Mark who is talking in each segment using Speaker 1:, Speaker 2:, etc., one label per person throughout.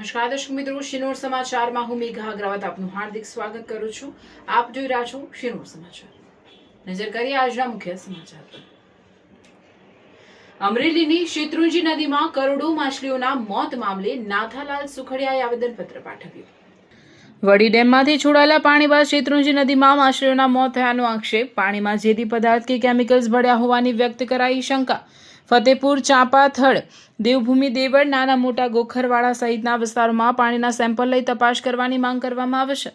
Speaker 1: નમસ્કાર દર્શક મિત્રો, શિનોર સમાચારમાં હું મેઘા અગ્રવાલ આપનું હાર્દિક સ્વાગત કરું છું। આપ જોઈ રહ્યા છો શિનોર સમાચાર। નજર કરીએ આજના મુખ્ય સમાચાર પર। અમરેલીની શેત્રુંજી નદીમાં કરોડો માછલીઓના મોત મામલે નાથાલાલ સુખડિયાએ આવેદનપત્ર પાઠવ્યું। વડી ડેમમાંથી છોડાયેલા પાણી બાદ શેત્રુંજી નદીમાં માછલીઓના મોત થયાનો આક્ષેપ। પાણીમાં ઝેરી પદાર્થ કે કેમિકલ્સ ભળ્યા હોવાની વ્યક્ત કરાઈ શંકા। ફતેપુર, ચાંપાથળ, દેવભૂમિ, દેવળ, નાના મોટા ગોખરવાડા સહિતના વિસ્તારોમાં પાણીના સેમ્પલ લઈ તપાસ કરવાની માંગ કરવામાં આવશે।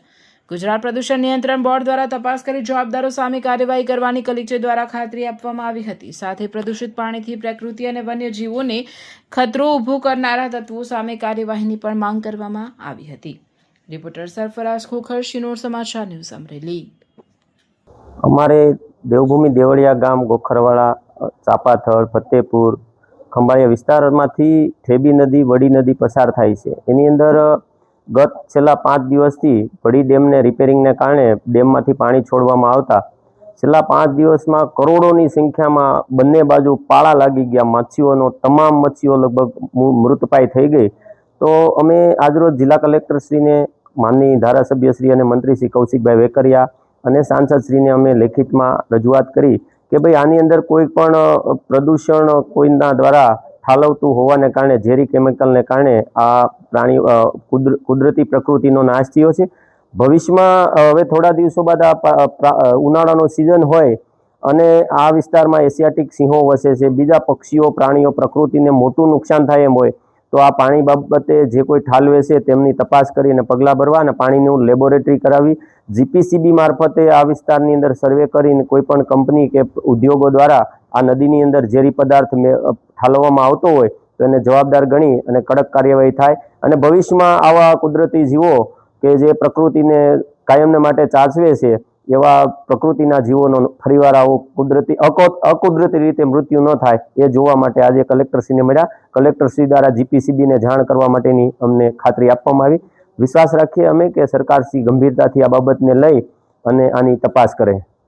Speaker 1: ગુજરાત પ્રદૂષણ નિયંત્રણ બોર્ડ દ્વારા તપાસ કરી જવાબદારો સામે કાર્યવાહી કરવાની કલેક્ટર દ્વારા ખાતરી આપવામાં આવી હતી। સાથે પ્રદૂષિત પાણીથી પ્રકૃતિ અને વન્યજીવોને ખતરો ઊભો કરનારા તત્વો સામે કાર્યવાહીની પણ માંગ કરવામાં આવી હતી। રિપોર્ટર સરફરાઝ ખોખર, શિનોર સમાચાર ન્યૂઝ, અમરેલી।
Speaker 2: અમારે દેવભૂમિ દેવળિયા ગામ, ગોખરવાડા, ચાપાથળ, ફતેપુર, ખંભાળિયા વિસ્તારમાંથી ઠેબી નદી, વડી નદી પસાર થાય છે। એની અંદર ગત છેલ્લા 5 દિવસથી વડી ડેમને રિપેરિંગને કારણે ડેમમાંથી પાણી છોડવામાં આવતા છેલ્લા 5 દિવસમાં કરોડોની સંખ્યામાં બંને બાજુ પાળા લાગી ગયા। માછીઓનો તમામ મચ્છીઓ લગભગ મૃતપાય થઈ ગઈ। તો અમે આજરોજ જિલ્લા કલેક્ટરશ્રીને, માનનીય ધારાસભ્યશ્રી અને મંત્રી શ્રી કૌશિકભાઈ વેકરિયા અને સાંસદશ્રીને અમે લેખિતમાં રજૂઆત કરી કે ભાઈ આની અંદર કોઈ પણ પ્રદૂષણ કોઈના દ્વારા ઠાલવતું હોવાને કારણે, ઝેરી કેમિકલને કારણે આ પ્રાણી કુદરતી પ્રકૃતિનો નાશ થયો છે। ભવિષ્યમાં હવે થોડા દિવસો બાદ આ ઉનાળાનો સિઝન હોય અને આ વિસ્તારમાં એશિયાટિક સિંહો વસે છે, બીજા પક્ષીઓ, પ્રાણીઓ, પ્રકૃતિને મોટું નુકસાન થાય એમ હોય તો આ પાણી બાબતે જે કોઈ ઠાલવે છે તેમની તપાસ કરીને પગલાં ભરવા અને પાણીનું લેબોરેટરી કરાવી જીપીસીબી મારફતે આ વિસ્તારની અંદર સર્વે કરીને કોઈ પણ કંપની કે ઉદ્યોગો દ્વારા આ નદીની અંદર ઝેરી પદાર્થ ઠાલવવામાં આવતો હોય તો એને જવાબદાર ગણી અને કડક કાર્યવાહી થાય અને ભવિષ્યમાં આવા કુદરતી જીવો કે જે પ્રકૃતિને કાયમને માટે ચાચવે છે એવા પ્રકૃતિના જીવોનો ફરીવાર આવો અકુદરતી રીતે મૃત્યુ ન થાય એ જોવા માટે આજે કલેક્ટરશ્રીને મળ્યા। કલેક્ટરશ્રી દ્વારા જીપીસીબીને જાણ કરવા માટેની અમને ખાતરી આપવામાં આવી। વિશ્વાસ રાખીએ અમે કે સરકારશ્રી ગંભીરતાથી આ બાબતને લઈ અને આની તપાસ કરે।